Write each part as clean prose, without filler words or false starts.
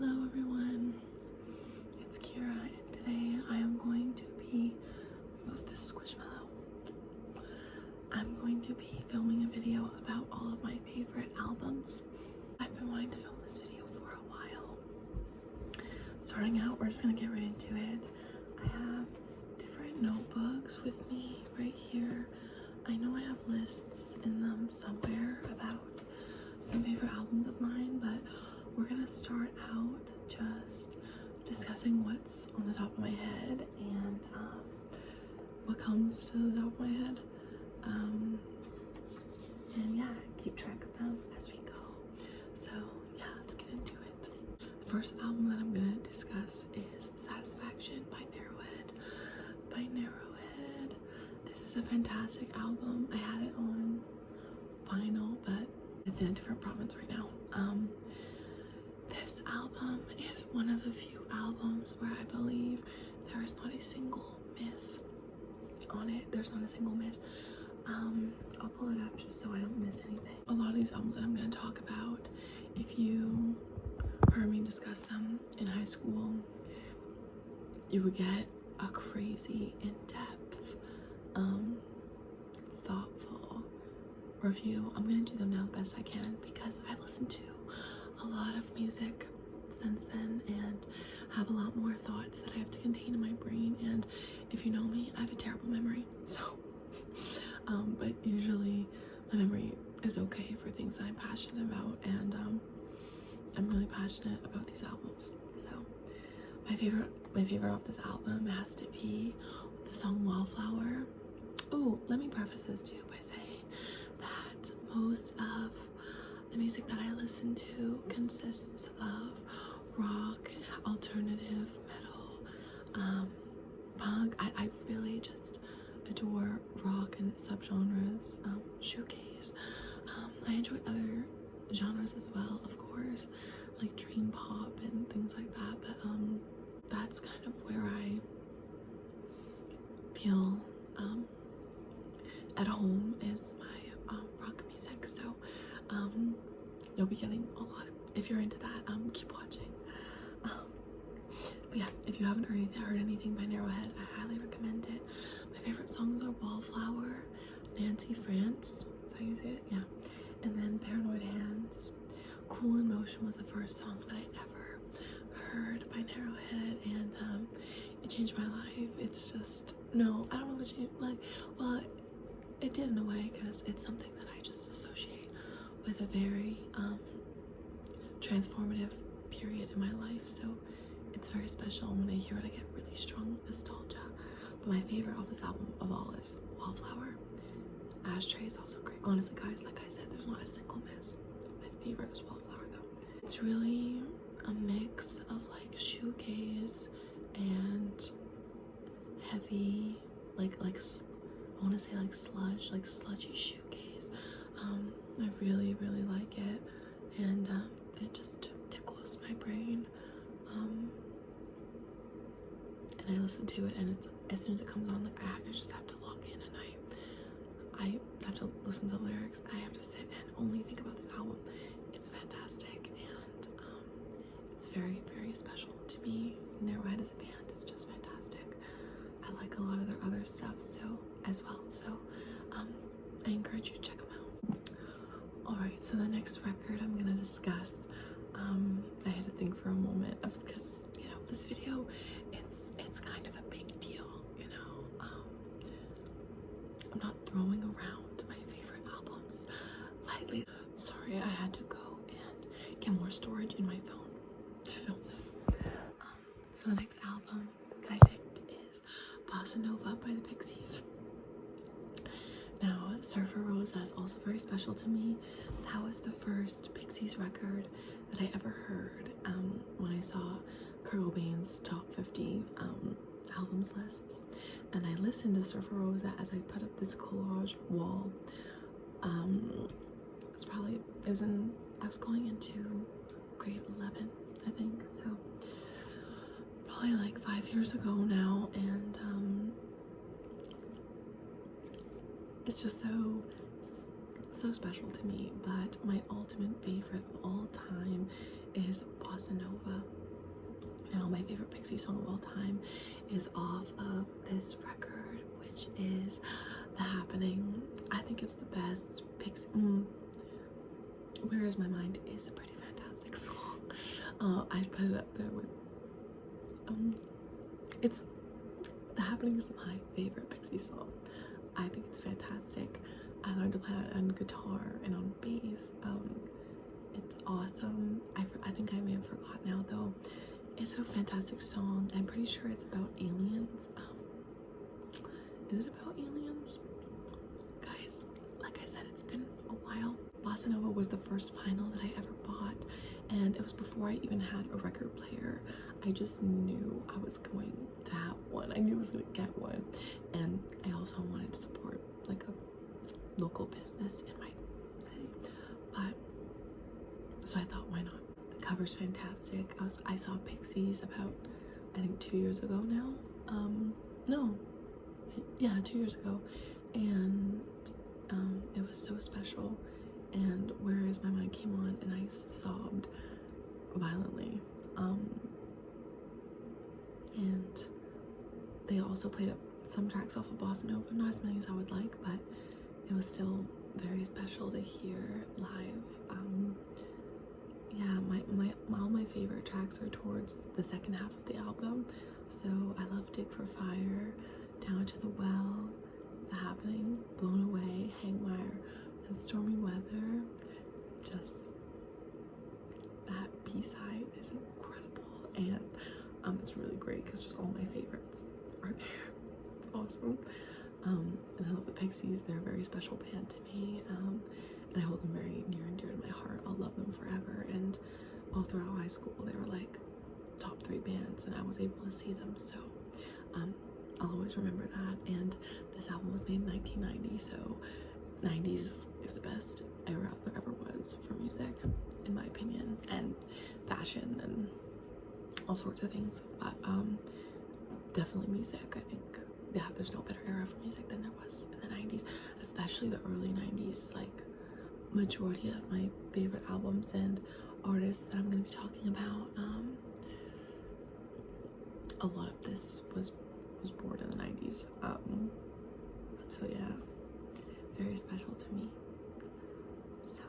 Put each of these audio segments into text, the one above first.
Hello everyone, it's Kira, and today I am going to be, move this squishmallow, I'm going to be filming a video about all of my favorite albums. I've been wanting to film this video for a while. Starting out, we're just gonna get right into it. I have different notebooks with me right here. I know I have lists in them somewhere about some favorite albums of mine, but we're gonna start out just discussing what's on the top of my head and what comes to the top of my head, and yeah, keep track of them as we go. So yeah, let's get into it. The first album that I'm gonna discuss is Satisfaction by Narrowhead. This is a fantastic album. I had it on vinyl, but it's in a different province right now. This album is one of the few albums where I believe there is not a single miss on it. There's not a single miss. I'll pull it up just so I don't miss anything. A lot of these albums that I'm going to talk about, if you heard me discuss them in high school, you would get a crazy in-depth, thoughtful review. I'm going to do them now the best I can because I listened to a lot of music since then and have a lot more thoughts that I have to contain in my brain, and if you know me, I have a terrible memory, so but usually my memory is okay for things that I'm passionate about, and I'm really passionate about these albums. So my favorite off this album has to be the song Wallflower. Oh, let me preface this too by saying that most of the music that I listen to consists of rock, alternative, metal, punk. I really just adore rock and its subgenres, shoegaze. I enjoy other genres as well, of course, like dream pop and things like that, but that's kind of where I feel at home is my rock music. So you'll be getting a lot of, if you're into that, keep watching. But yeah, if you haven't heard anything by Narrowhead, I highly recommend it. My favorite songs are Wallflower, Nancy France, that's how you say it, yeah, and then Paranoid Hands. Cool in Motion was the first song that I ever heard by Narrowhead, and it changed my life. It's just, no, I don't know what changed, like, well, it did in a way, because it's something that I just associate with a very transformative period in my life, so it's very special. When I hear it, I get really strong nostalgia. But my favorite off this album of all is Wallflower. Ashtray is also great. Honestly, guys, like I said, there's not a single miss. My favorite is Wallflower, though. It's really a mix of like shoegaze and heavy, like I want to say like sludge, like sludgy shoegaze. I really like it, and it just tickles my brain. And I listen to it, and it's, as soon as it comes on, like I just have to log in, and I have to listen to the lyrics. I have to sit and only think about this album. It's fantastic, and it's very special to me. Narrowhead as a band is just fantastic. I like a lot of their other stuff as well, so I encourage you to check them out. Alright, so the next record I'm gonna discuss, I had to think for a moment because, you know, this video, it's kind of a big deal, you know. I'm not throwing around my favorite albums lightly. Sorry, I had to go and get more storage in my phone to film this. So the next album that I picked is Bosanova by the Pixies. Now, Surfer Rosa is also very special to me. That was the first Pixies record that I ever heard when I saw Kurt Cobain's top 50 albums lists, and I listened to Surfer Rosa as I put up this collage wall. I was going into grade 11, I think, so probably like 5 years ago now, and it's just so special to me. But my ultimate favorite of all time is Bosanova. Now, my favorite Pixie song of all time is off of this record, which is The Happening. I think it's the best Pixie. Where Is My Mind is a pretty fantastic song. I'd put it up there with. It's The Happening is my favorite Pixie song. I think it's fantastic. I learned to play it on guitar and on bass. It's awesome. I think I may have forgotten now though. It's a fantastic song. I'm pretty sure it's about aliens. Is it about aliens? Guys, like I said, it's been a while. Bosanova was the first vinyl that I ever bought, and it was before I even had a record player. I just knew I was going to have one. I knew I was going to get one, and I also wanted to support like a local business in my city. But so I thought, why not? The cover's fantastic. I saw Pixies about, I think 2 years ago now. No, yeah, 2 years ago, and it was so special. And Where Is My Mind came on, and I sobbed violently. And they also played some tracks off of Bosanova, not as many as I would like, but it was still very special to hear live. Yeah, all my favorite tracks are towards the second half of the album. So I love Dig for Fire, Down to the Well, The Happening, Blown Away, Hangwire, and Stormy Weather. Just that B-side is incredible, and it's really great because just all my favorites are there. It's awesome. And I love the Pixies. They're a very special band to me, and I hold them very near and dear to my heart. I'll love them forever. And all throughout high school, they were like top 3 bands, and I was able to see them. So I'll always remember that. And this album was made in 1990, so 90s is the best era there ever was for music, in my opinion, and fashion and all sorts of things. But definitely music. I think, yeah, there's no better era for music than there was in the 90s, especially the early 90s. Like, majority of my favorite albums and artists that I'm going to be talking about, a lot of this was born in the 90s. So yeah, very special to me. So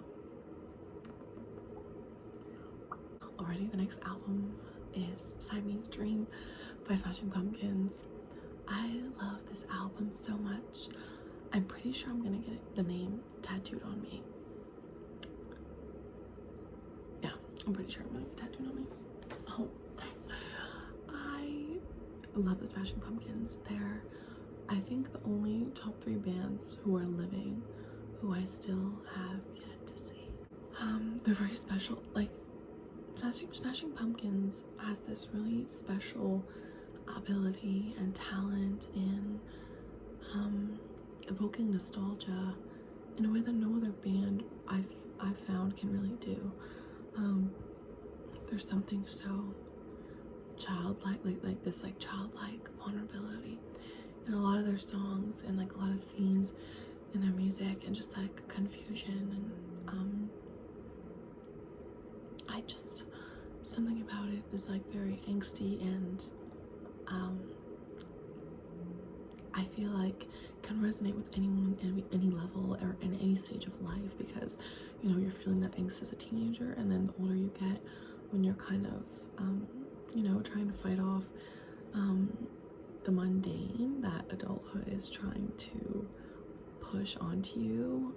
already the next album is Siamese Dream by Smashing Pumpkins. I love this album so much. I'm pretty sure I'm gonna get the name tattooed on me. Yeah, I'm pretty sure I'm gonna get tattooed on me. Oh, I love the Smashing Pumpkins. They're, I think, the only top 3 bands who are living who I still have yet to see. They're very special. Like, Smashing Pumpkins has this really special ability and talent in evoking nostalgia in a way that no other band I've found can really do. There's something so childlike, like this like childlike vulnerability in a lot of their songs, and like a lot of themes in their music, and just like confusion, and I just, something about it is like very angsty, and I feel like can resonate with anyone at any level or in any stage of life, because you know, you're feeling that angst as a teenager, and then the older you get, when you're kind of you know, trying to fight off the mundane that adulthood is trying to push onto you.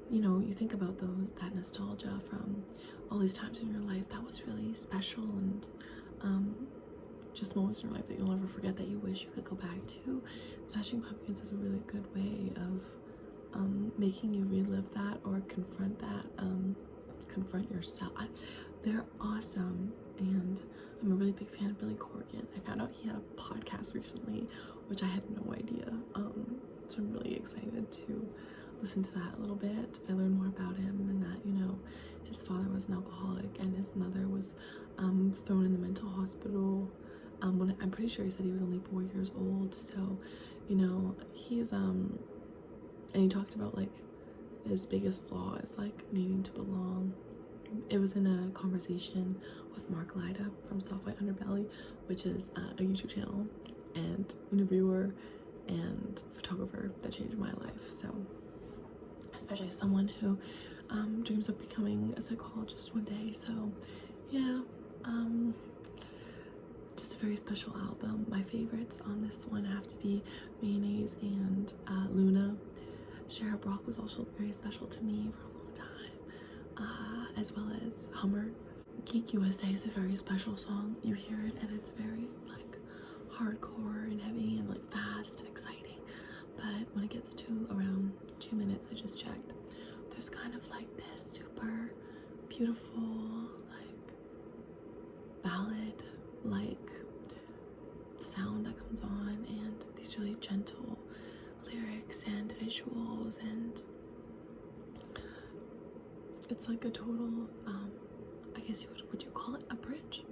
You know, you think about that nostalgia from all these times in your life that was really special, and just moments in your life that you'll never forget, that you wish you could go back to. Smashing Pumpkins is a really good way of making you relive that or confront that, confront yourself. They're awesome, and I'm a really big fan of Billy Corgan. I found out he had a podcast recently, which I had no idea, so I'm really excited to listen to that a little bit. I learned more about him, and that, you know, his father was an alcoholic and his mother was thrown in the mental hospital when I'm pretty sure he said he was only 4 years old. So, you know, he's and he talked about like his biggest flaw is like needing to belong, it was in a conversation with Mark Lyda from Soft White Underbelly, which is a YouTube channel and interviewer and photographer that changed my life. So especially as someone who dreams of becoming a psychologist one day. So yeah, just a very special album. My favorites on this one have to be Mayonnaise and Luna. Shara Brock was also very special to me for a long time, as well as Hummer. Geek USA is a very special song. You hear it and it's very like hardcore and heavy and like fast and exciting, but when it gets to around 2 minutes, I just checked, there's kind of like this super beautiful like ballad like sound that comes on, and these really gentle lyrics and visuals, and it's like a total I guess would you call it a bridge?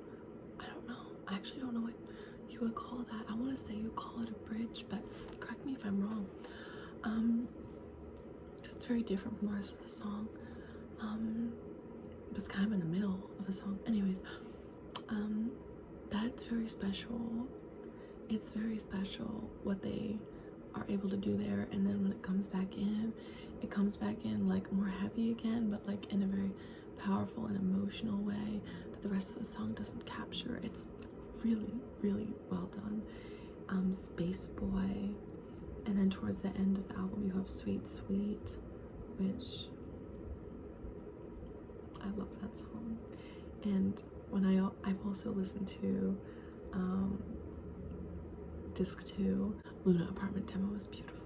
I don't know. I actually don't know what you would call that. I want to say you call it a bridge, but correct me if I'm wrong. It's very different from the rest of the song. It's kind of in the middle of the song. Anyways, that's very special. It's very special what they are able to do there, and then when it comes back in, it comes back in like more heavy again, but like in a very powerful and emotional way that the rest of the song doesn't capture. It's really, really well done. Space Boy, and then towards the end of the album you have Sweet Sweet, which I love that song. And when I've also listened to disc 2, Luna Apartment Demo is beautiful,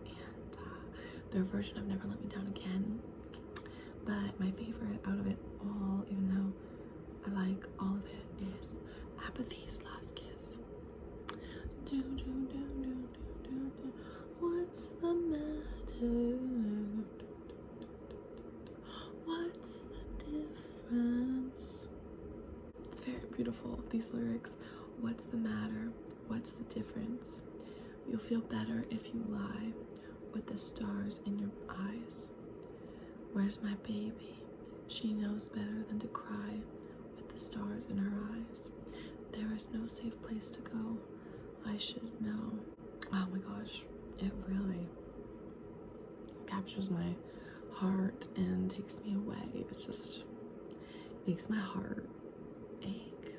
and their version of Never Let Me Down Again. But my favorite out of it all, even though I like all of it, is Apathy's Last Kiss. Do, do, do, do, do, do, do. What's the matter? What's the difference? It's very beautiful, these lyrics. What's the matter? What's the difference? You'll feel better if you lie with the stars in your eyes. Where's my baby? She knows better than to cry with the stars in her eyes. There is no safe place to go. I should know. Oh my gosh, it really captures my heart and takes me away. It's just makes my heart ache.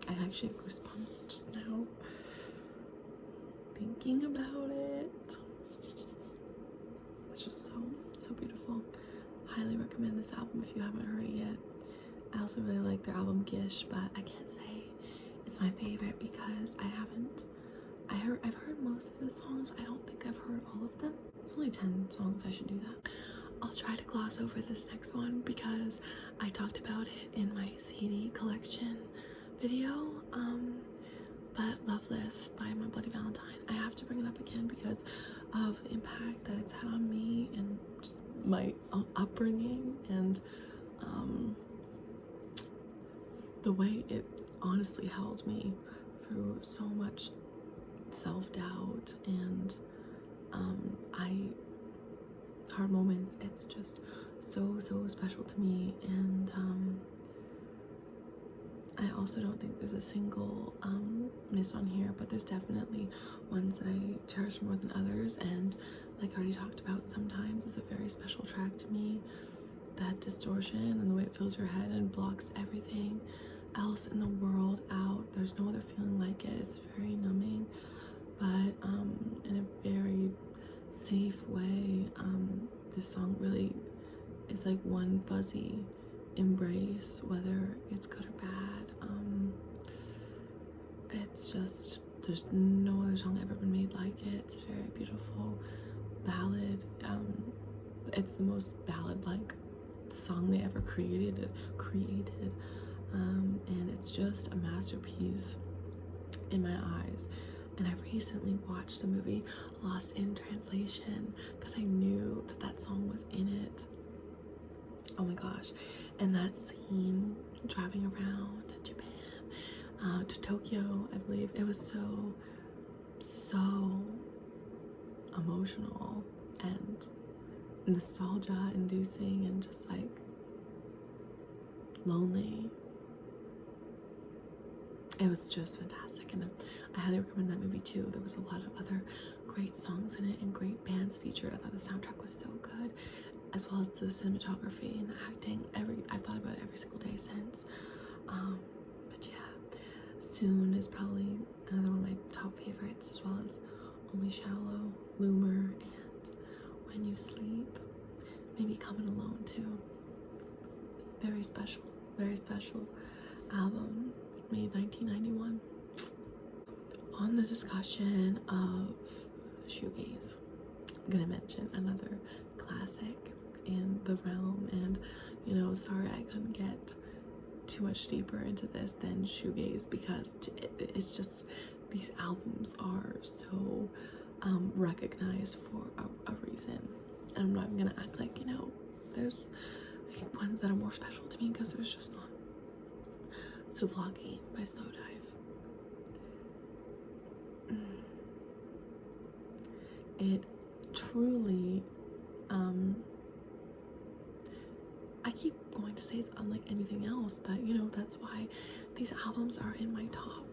I actually have goosebumps just now thinking about it. It's just so beautiful. Highly recommend this album if you haven't heard it yet. I also really like their album Gish, but I can't say it's my favorite because I've heard most of the songs, but I don't think I've heard all of them. It's only 10 songs, I should do that. I'll try to gloss over this next one because I talked about it in my CD collection video, but Loveless by My Bloody Valentine. I have to bring it up again because of the impact that it's had on me and just my upbringing, and the way it honestly held me through so much self-doubt and hard moments. It's just so special to me, and I also don't think there's a single miss on here, but there's definitely ones that I cherish more than others, and like I already talked about, Sometimes is a very special track to me. That distortion and the way it fills your head and blocks everything else in the world out. There's no other feeling like it. It's very numbing, but in a very safe way. This song really is like one fuzzy embrace, whether it's good or bad. It's just, there's no other song ever been made like it. It's very beautiful ballad. It's the most ballad-like song they ever created, and it's just a masterpiece in my eyes. And I recently watched the movie Lost in Translation because I knew that song was in it. Oh my gosh. And that scene driving around to Japan, to Tokyo, I believe, it was so emotional and nostalgia inducing, and just like Lonely. It was just fantastic, and I highly recommend that movie too. There was a lot of other great songs in it and great bands featured. I thought the soundtrack was so good, as well as the cinematography and the acting. I've thought about it every single day since. But yeah, Soon is probably another one of my top favorites, as well as Only Shallow, Loomer, and When You Sleep. Maybe Coming Alone too. Very special album, made 1991. On the discussion of shoegaze, I'm gonna mention another classic in the realm, and you know, sorry I couldn't get too much deeper into this than shoegaze, because it's just, these albums are so recognized for a reason, and I'm not even gonna act like, you know, there's ones that are more special to me, because there's just not. Souvlaki by Slowdive. It truly, I keep going to say it's unlike anything else, but you know, that's why these albums are in my top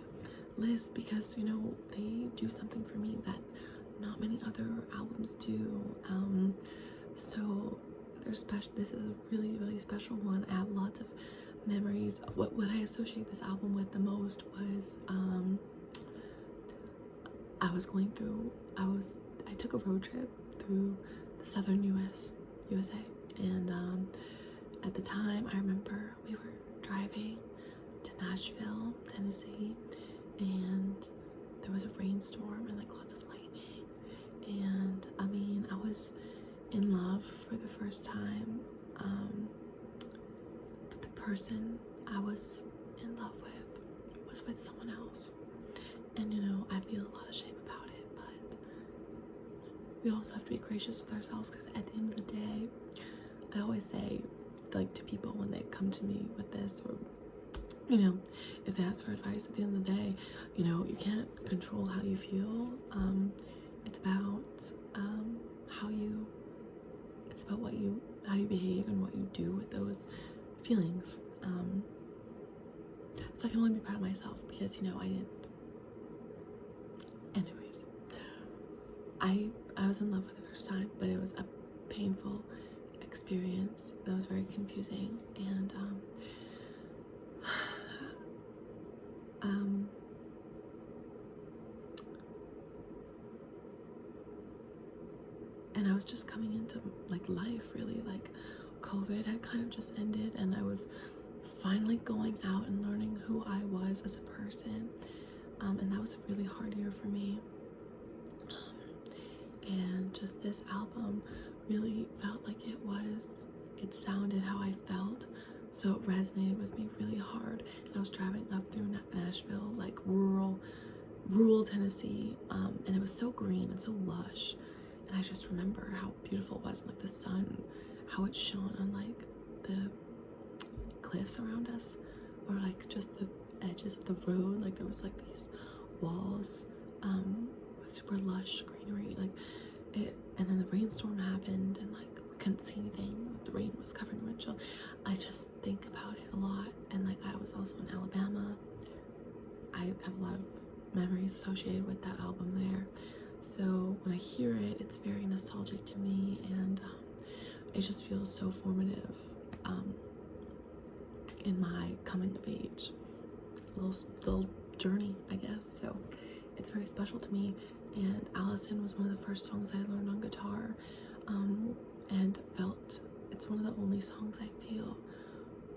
list, because you know, they do something for me that not many other albums do. So they're special. This is a really special one. I have lots of memories. What I associate this album with the most was I took a road trip through the southern USA, and at the time I remember we were driving to Nashville, Tennessee, and there was a rainstorm and like lots of lightning, and I mean, I was in love for the first time, but the person I was in love with was with someone else, and you know, I feel a lot of shame about it, but we also have to be gracious with ourselves, because at the end of the day, I always say, like, to people when they come to me with this, or you know, if they ask for advice, at the end of the day, you know, you can't control how you feel. It's about how you behave and what you do with those feelings. So I can only be proud of myself, because you know, I didn't. Anyways, I was in love for the first time, but it was a painful experience that was very confusing, and and I was just coming into like life, really, like COVID had kind of just ended, and I was finally going out and learning who I was as a person, and that was a really hard year for me, and just this album really felt like it sounded how I felt, so it resonated with me really hard. And I was driving up through Nashville, like rural Tennessee, and it was so green and so lush, and I just remember how beautiful it was, like the sun, how it shone on like the cliffs around us, or like just the edges of the road, like there was like these walls with super lush greenery, like it. And then the rainstorm happened, and like we couldn't see anything, the rain was covering the windshield. I just think about it a lot, and like I was also in Alabama. I have a lot of memories associated with that album there, so when I hear it, it's very nostalgic to me, and it just feels so formative in my coming of age little journey, I guess. So it's very special to me, and Allison was one of the first songs I learned on guitar, and felt it's one of the only songs I feel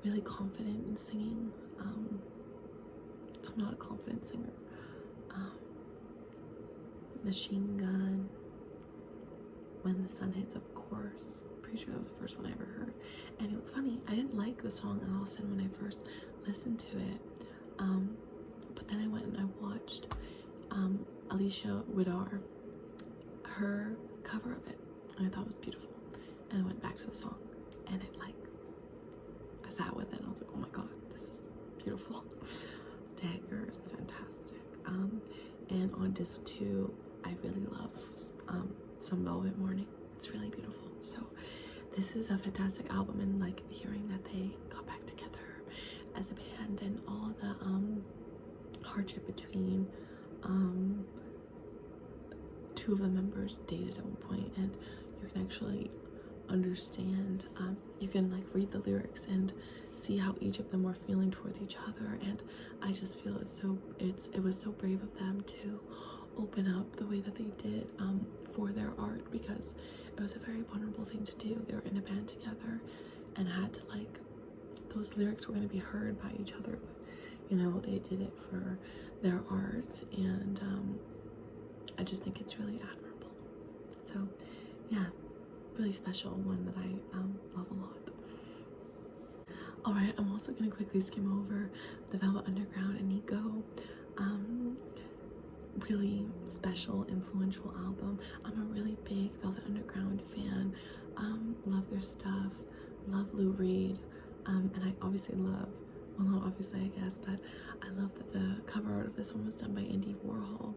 really confident in singing. So I'm not a confident singer. Machine Gun, When the Sun Hits, of course. Pretty sure that was the first one I ever heard. And it was funny, I didn't like the song Allison when I first listened to it, but then I went and I watched Alicia Widar, her cover of it, and I thought it was beautiful, and I went back to the song, and it like, I sat with it and I was like, oh my god, this is beautiful. Dagger is fantastic. And on disc 2, I really love Some Velvet Morning. It's really beautiful. So this is a fantastic album, and like hearing that they got back together as a band, and all the hardship between two of the members dated at one point, and you can actually understand, you can like read the lyrics and see how each of them were feeling towards each other. And I just feel it was so brave of them to open up the way that they did for their art, because it was a very vulnerable thing to do. They were in a band together and had to, like, those lyrics were going to be heard by each other, but you know, they did it for their art. And I just think it's really admirable. So yeah, really special one that I love a lot. Alright, I'm also going to quickly skim over the Velvet Underground and Nico. Really special, influential album. I'm a really big Velvet Underground fan. Love their stuff, love Lou Reed, and I obviously love, well, not obviously I guess, but I love that the cover art of this one was done by Andy Warhol.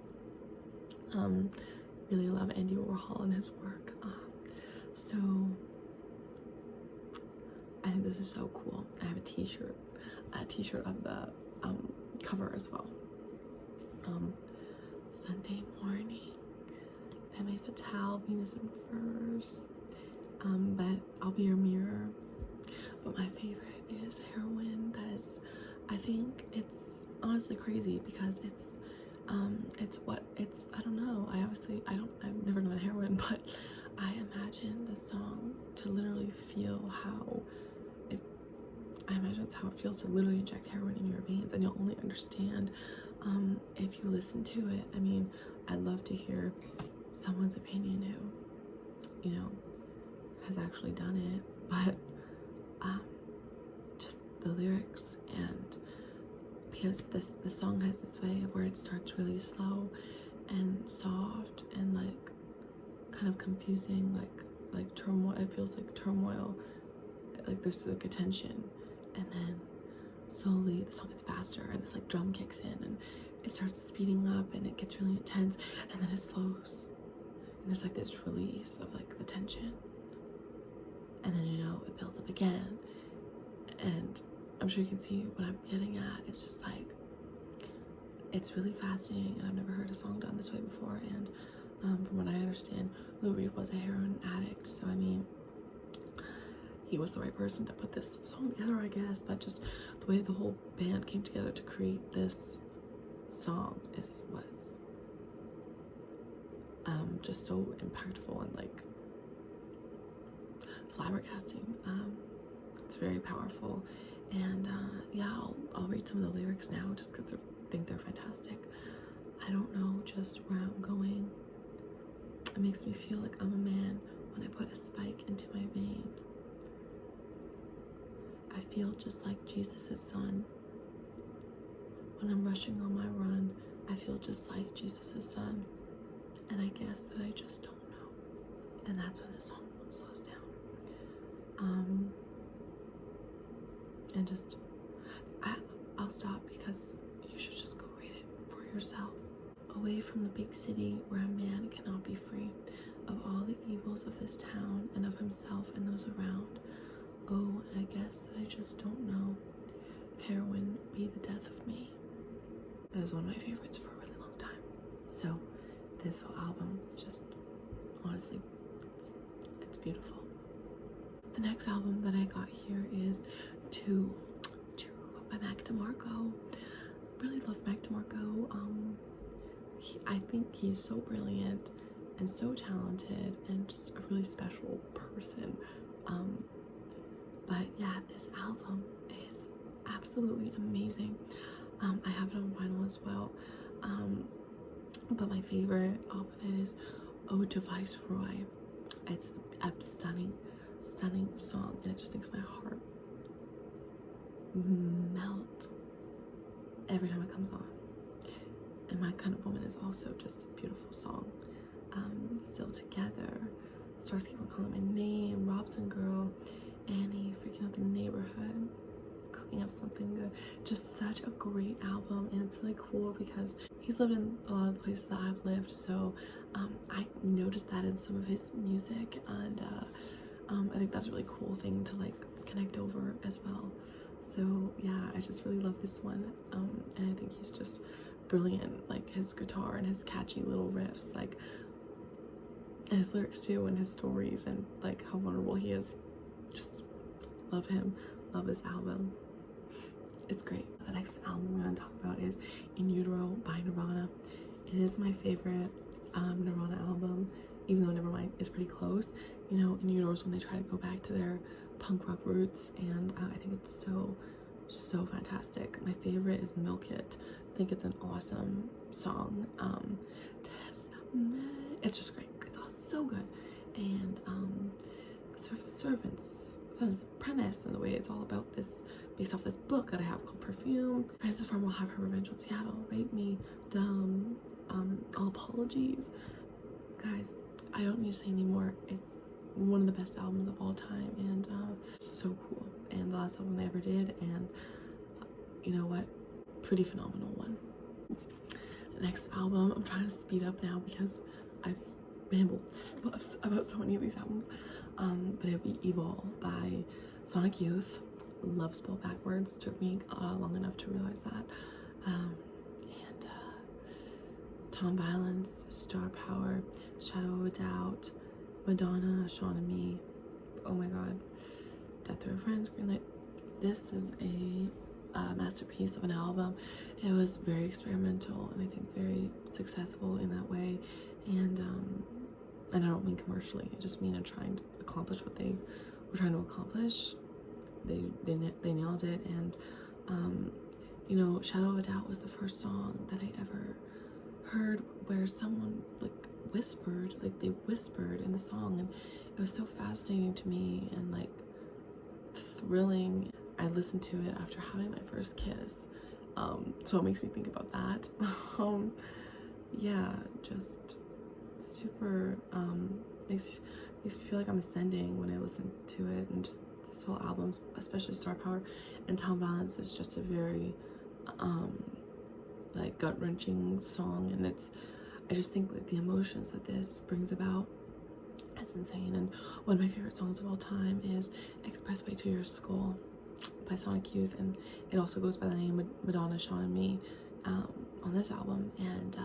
Really love Andy Warhol and his work. So I think this is so cool. I have a t-shirt of the cover as well. Sunday Morning, Femme Fatale, Venus in Furs, but I'll Be Your Mirror. But my favorite is Heroin. That is, I think it's honestly crazy because it's I don't know. I've never known heroin, but I imagine the song to literally feel I imagine it's how it feels to literally inject heroin in your veins, and you'll only understand if you listen to it. I mean, I'd love to hear someone's opinion who, you know, has actually done it, but just the lyrics, and because the song has this way where it starts really slow and soft and like kind of confusing, like turmoil. It feels like turmoil, like there's like a tension, and then slowly the song gets faster and this like drum kicks in and it starts speeding up and it gets really intense, and then it slows and there's like this release of like the tension, and then, you know, it builds up again. And I'm sure you can see what I'm getting at. It's just like, it's really fascinating, and I've never heard a song done this way before. And from what I understand, Lou Reed was a heroin addict, so I mean, he was the right person to put this song together, I guess. But just the way the whole band came together to create this song was just so impactful and like flabbergasting. It's very powerful, and yeah, I'll read some of the lyrics now just because I think they're fantastic. I don't know just where I'm going. It makes me feel like I'm a man when I put a spike into my vein. I feel just like Jesus' son. When I'm rushing on my run, I feel just like Jesus' son. And I guess that I just don't know. And that's when the song slows down. And just, I'll stop because you should just go read it for yourself. Away from the big city where a man cannot be free of all the evils of this town and of himself and those around. Oh, and I guess that I just don't know. Heroin be the death of me. It was one of my favorites for a really long time. So this whole album is just, honestly, it's beautiful. The next album that I got here is Two by Mac DeMarco. Really love Mac DeMarco. I think he's so brilliant and so talented and just a really special person. But yeah, this album is absolutely amazing. I have it on vinyl as well. But my favorite off of it is Ode to Viceroy. It's a stunning song, and it just makes my heart melt every time it comes on. And My Kind of Woman is also just a beautiful song. Still Together, Stars Keep on Calling My Name, Robson Girl, Annie, Freaking Out the Neighborhood, Cooking Up Something Good. Just such a great album, and it's really cool because he's lived in a lot of the places that I've lived, so I noticed that in some of his music, and I think that's a really cool thing to like connect over as well. So yeah, I just really love this one, and I think he's just brilliant. Like his guitar and his catchy little riffs, like, and his lyrics too, and his stories, and like how vulnerable he is. Just love him, love this album. It's great. The next album we're gonna talk about is In Utero by Nirvana. It is my favorite Nirvana album, even though Nevermind is pretty close. You know, In Utero is when they try to go back to their punk rock roots, and I think it's so fantastic. My favorite is Milk It. I think it's an awesome song. It's just great. It's all so good. And Servant's Son's Apprentice, and the way it's all about this, based off this book that I have called Perfume. Frances Farmer will have her revenge on Seattle. Rape Me, Dumb, All Apologies. Guys, I don't need to say anymore. It's one of the best albums of all time, and so cool. And the last album they ever did, and you know what? Pretty phenomenal one. Next album, I'm trying to speed up now because I've rambled about so many of these albums. But it would be Evil by Sonic Youth. Love spelled backwards. Took me long enough to realize that. And Tom Violence, Star Power, Shadow of a Doubt, Madonna, Sean and Me. Oh my god. Death Row Friends, Greenlight. This is a masterpiece of an album. It was very experimental and I think very successful in that way. And I don't mean commercially. I just mean in trying to accomplish what they were trying to accomplish. They nailed it. And you know, Shadow of a Doubt was the first song that I ever heard where someone like whispered, like they whispered in the song, and it was so fascinating to me and like thrilling. I listened to it after having my first kiss, so it makes me think about that. Yeah, just super makes me feel like I'm ascending when I listen to it. And just this whole album, especially Star Power and Tom Violence, is just a very like gut-wrenching song, and I just think that the emotions that this brings about is insane. And one of my favorite songs of all time is Expressway to Your School by Sonic Youth, and it also goes by the name of Madonna, Sean and Me on this album. And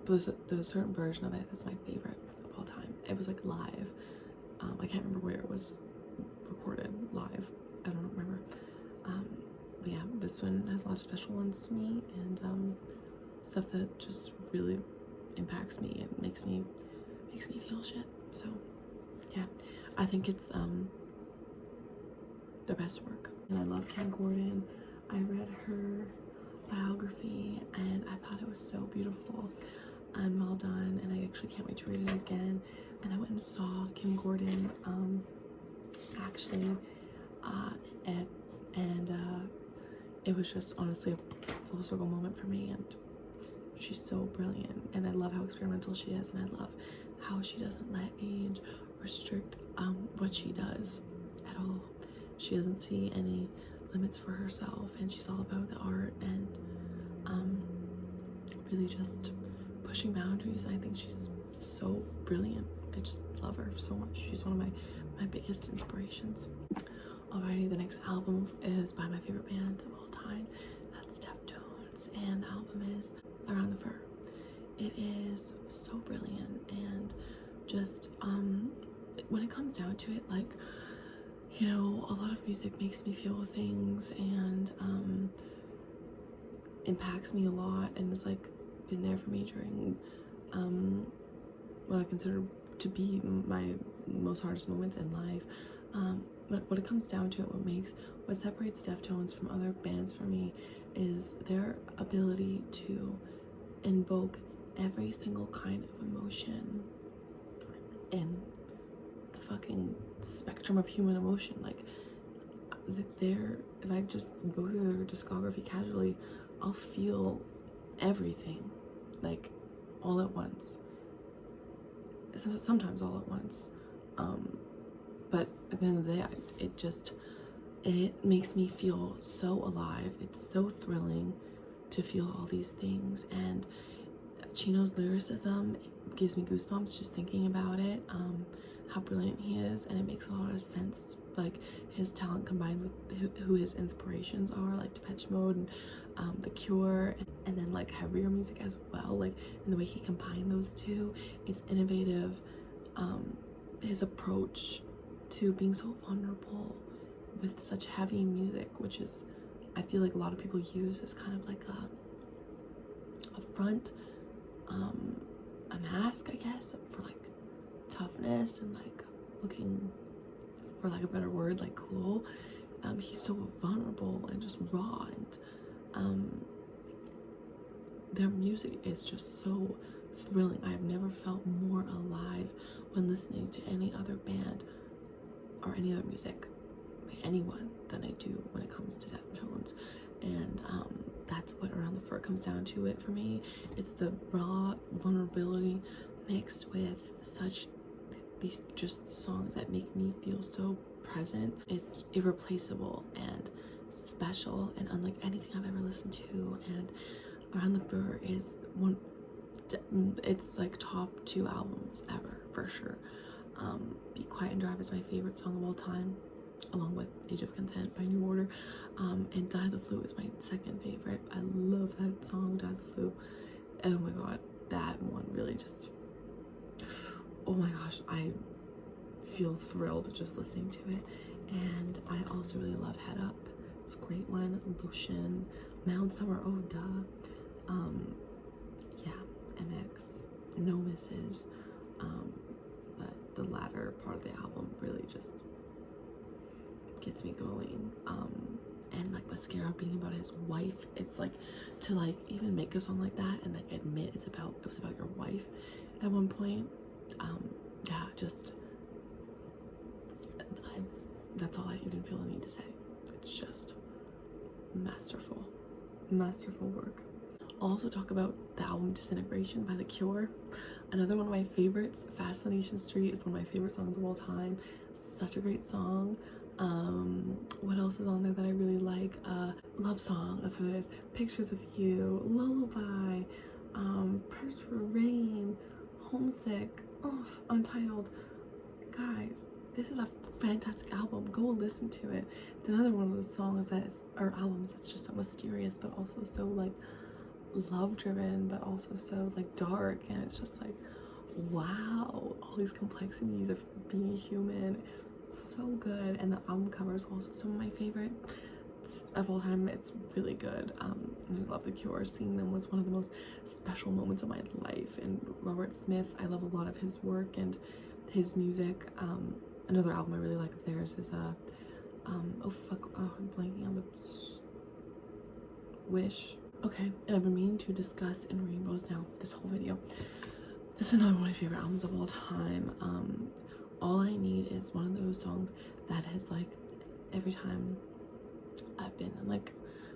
there's a certain version of it that's my favorite of all time. It was like live. I can't remember where it was recorded live. I don't remember. But yeah, this one has a lot of special ones to me, and stuff that just really impacts me and makes me feel shit. So yeah, I think it's their best work. And I love Kim Gordon. I read her biography and I thought it was so beautiful and well done, and I actually can't wait to read it again. And I went and saw Kim Gordon actually and it was just honestly a full circle moment for me, and she's so brilliant, and I love how experimental she is, and I love how she doesn't let age restrict what she does at all. She doesn't see any limits for herself, and she's all about the art and really just pushing boundaries. And I think she's so brilliant. I just love her so much. She's one of my biggest inspirations. Alrighty, the next album is by my favorite band of all time. That's Deftones, and the album is Around the Fur. It is so brilliant, and just when it comes down to it, like, you know, a lot of music makes me feel things and impacts me a lot, and it's like been there for me during what I consider to be my most hardest moments in life. But when it comes down to it, what separates Deftones from other bands for me is their ability to invoke every single kind of emotion in the fucking spectrum of human emotion. Like, if I just go through their discography casually, I'll feel everything, like, all at once. So sometimes all at once. But at the end of the day, it makes me feel so alive. It's so thrilling to feel all these things. And Chino's lyricism gives me goosebumps just thinking about it, how brilliant he is, and it makes a lot of sense like his talent combined with who his inspirations are, like Depeche Mode and The Cure, and then like heavier music as well, like, and the way he combined those two, it's innovative. His approach to being so vulnerable with such heavy music, which is, I feel like a lot of people use as kind of like a front, a mask, I guess, for like toughness and like looking, for lack of a better word, like cool. He's so vulnerable and just raw, and their music is just so thrilling. I've never felt more alive when listening to any other band or any other music by anyone than I do when it comes to Deftones. And that's what Around the Fur comes down to it for me. It's the raw vulnerability mixed with such these just songs that make me feel so present. It's irreplaceable and special and unlike anything I've ever listened to. And Around the Fur is one, it's like top 2 albums ever for sure. Be Quiet and Drive is my favorite song of all time, along with Age of Consent by New Order, and Die the Flu is my second favorite. I love that song, Die the Flu. Oh my god, that one really just, oh my gosh, I feel thrilled just listening to it. And I also really love Head Up, it's a great one. Lotion, Mount Summer, oh duh. Yeah, MX, No Misses, but the latter part of the album really just gets me going. And like Mascara being about his wife, it's like, to like even make a song like that and like admit it was about your wife at one point. Yeah, just that's all I even feel the need to say. It's just masterful work. I'll also talk about the album Disintegration by The Cure, another one of my favorites. Fascination Street is one of my favorite songs of all time. Such a great song. What else is on there that I really like? Love Song, that's what it is. Pictures of You, Lullaby, Prayers for Rain, Homesick, oh, Untitled. Guys, this is a fantastic album. Go listen to it. It's another one of those songs or albums that's just so mysterious, but also so like love driven, but also so like dark, and it's just like, wow, all these complexities of being human. It's so good. And the album cover is also some of my favorites of all time. It's really good. And I love The Cure. Seeing them was one of the most special moments of my life. And Robert Smith, I love a lot of his work and his music. Another album I really like of theirs is I'm blanking on the Wish. Okay, and I've been meaning to discuss In Rainbows now this whole video. This is another one of my favorite albums of all time. All I Need is one of those songs that has, like, every time I've been in like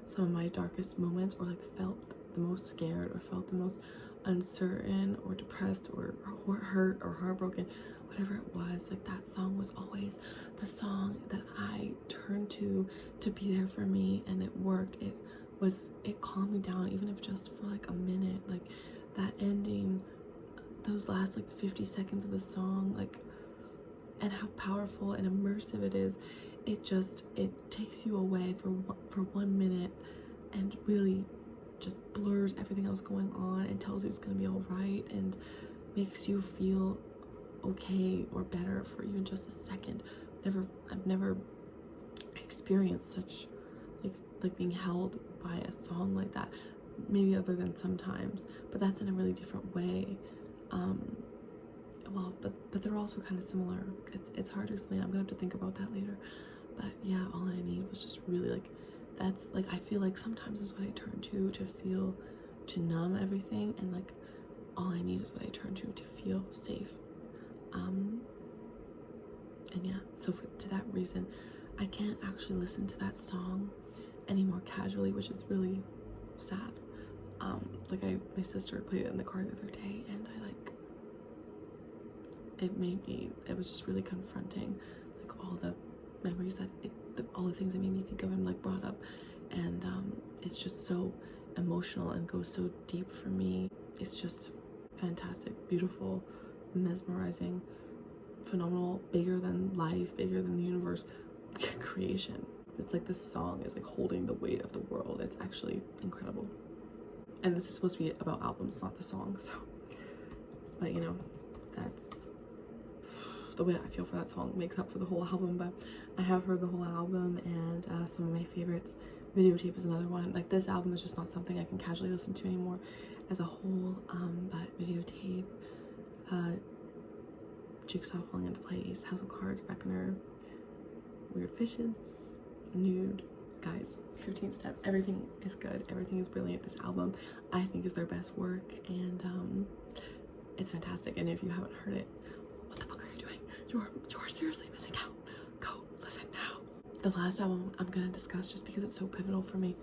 some of my darkest moments, or like felt the most scared, or felt the most uncertain or depressed or hurt or heartbroken, whatever it was, like that song was always the song that I turned to be there for me. And it worked. It calmed me down, even if just for like a minute. Like that ending, those last like 50 seconds of the song, like, and how powerful and immersive it is. It takes you away for 1 minute and really just blurs everything else going on and tells you it's gonna be all right and makes you feel okay or better for even just a second. I've never experienced such like being held by a song like that, maybe other than sometimes, but that's in a really different way. Well, but they're also kind of similar. It's hard to explain. I'm gonna have to think about that later. But yeah, All I Need was just really like, that's like, I feel like sometimes is what I turn to numb everything, and like All I Need is what I turn to feel safe. And yeah, so to that reason, I can't actually listen to that song anymore casually, which is really sad. Like my sister played it in the car the other day, and it was just really confronting, like all the memories all the things that made me think of him like brought up, and it's just so emotional and goes so deep for me. It's just fantastic, beautiful, mesmerizing, phenomenal, bigger than life, bigger than the universe, creation. It's like this song is like holding the weight of the world. It's actually incredible. And this is supposed to be about albums, not the song, so. But you know, that's the way I feel for that song makes up for the whole album. But I have heard the whole album, and some of my favorites. Videotape is another one. Like, this album is just not something I can casually listen to anymore as a whole. But Videotape, Jigsaw Falling Into Place, House of Cards, Reckoner, Weird Fishes, Nude. Guys, 15 Step, everything is good, everything is brilliant. This album I think is their best work, and it's fantastic. And if you haven't heard it, what the fuck are you doing? You are seriously missing out. Go listen now. The last album I'm gonna discuss, just because it's so pivotal for me,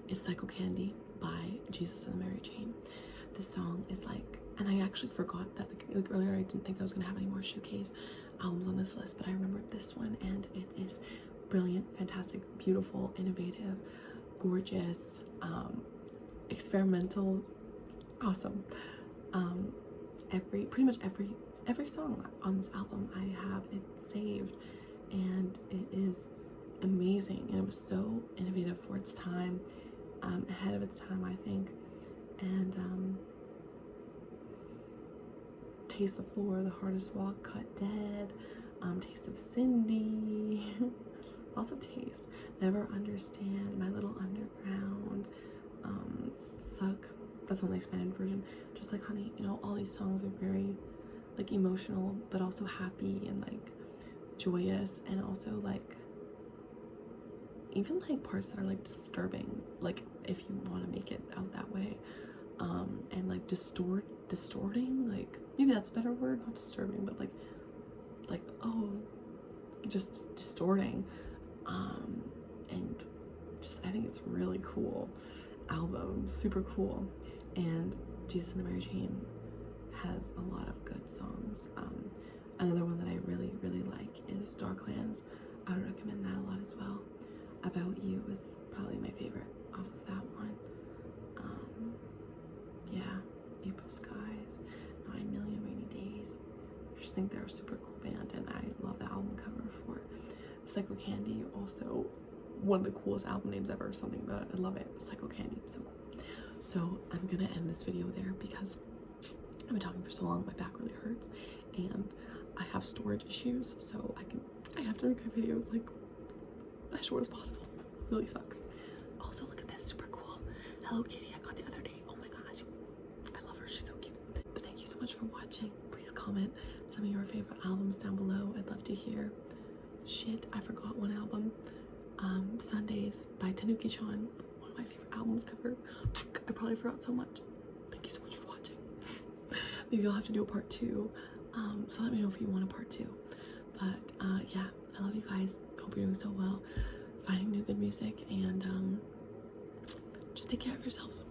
is Psycho Candy by Jesus and the Mary Chain. This song is like, and I actually forgot that like earlier I didn't think I was gonna have any more Shoegaze albums on this list, but I remembered this one, and it is brilliant, fantastic, beautiful, innovative, gorgeous, experimental, awesome. Pretty much every song on this album I have it saved, and it is amazing, and it was so innovative for its time, ahead of its time, I think. And Taste the Floor, The Hardest Walk, Cut Dead, Taste of Cindy, lots of taste. Never Understand, My Little Underground, Suck, that's on the expanded version, Just Like Honey. You know, all these songs are very like emotional, but also happy and like joyous, and also like even like parts that are like disturbing, like if you want to make it out that way, and like distorting, like maybe that's a better word, not disturbing, but like oh, just distorting, and just I think it's really cool album, super cool. And Jesus and the Mary Chain has a lot of good songs. Another one that I really like is Darklands. I would recommend that a lot as well. About You is probably my favorite off of that one. Yeah, April Skies, 9 Million Rainy Days. I just think they're a super cool band, and I love the album cover for Psycho Candy. Also, one of the coolest album names ever. Something about it, I love it. Psycho Candy, so cool. So I'm gonna end this video there because I've been talking for so long, my back really hurts, and I have storage issues, so I have to make my videos like as short as possible. Really sucks. Also, look at this super cool Hello Kitty I got the other day. Oh my gosh, I love her, she's so cute. But thank you so much for watching. Please comment some of your favorite albums down below. I'd love to hear. Shit, I forgot one album. Sundays by Tanuki-chan, one of my favorite albums ever. I probably forgot so much. Thank you so much for watching. Maybe I'll have to do a part 2, so let me know if you want a part 2. But yeah, I love you guys. Hope you're doing so well, finding new good music, and just take care of yourselves.